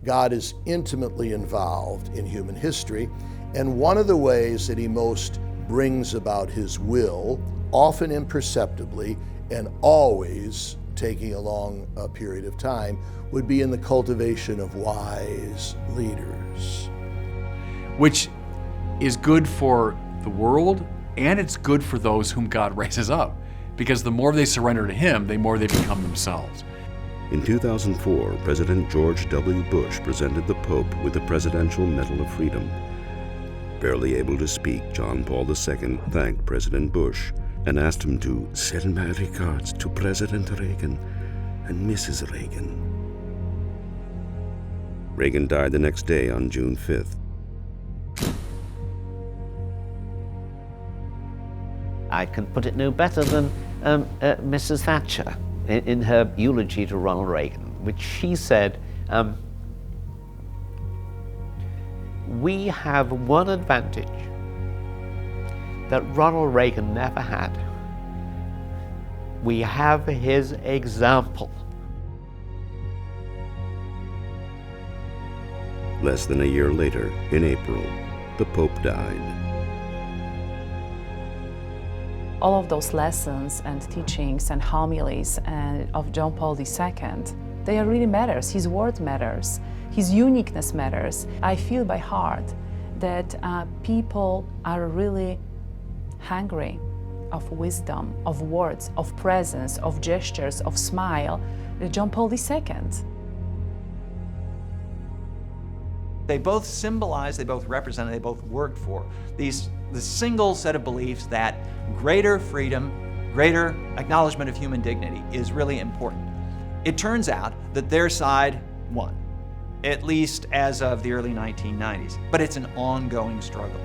God is intimately involved in human history, and one of the ways that he most brings about his will, often imperceptibly and always taking a long period of time, would be in the cultivation of wise leaders. Which is good for the world, and it's good for those whom God raises up, because the more they surrender to him, the more they become themselves. In 2004, President George W. Bush presented the Pope with the Presidential Medal of Freedom. Barely able to speak, John Paul II thanked President Bush and asked him to send my regards to President Reagan and Mrs. Reagan. Reagan died the next day on June 5th. I can put it no better than Mrs. Thatcher in her eulogy to Ronald Reagan, which she said, "We have one advantage that Ronald Reagan never had. We have his example." Less than a year later, in April, the Pope died. All of those lessons and teachings and homilies of John Paul II, they really matters. His word matters. His uniqueness matters. I feel by heart that people are really hungry of wisdom, of words, of presence, of gestures, of smile. John Paul II. They both symbolize, they both represent, they both worked for the single set of beliefs that greater freedom, greater acknowledgement of human dignity is really important. It turns out that their side won, at least as of the early 1990s, but it's an ongoing struggle.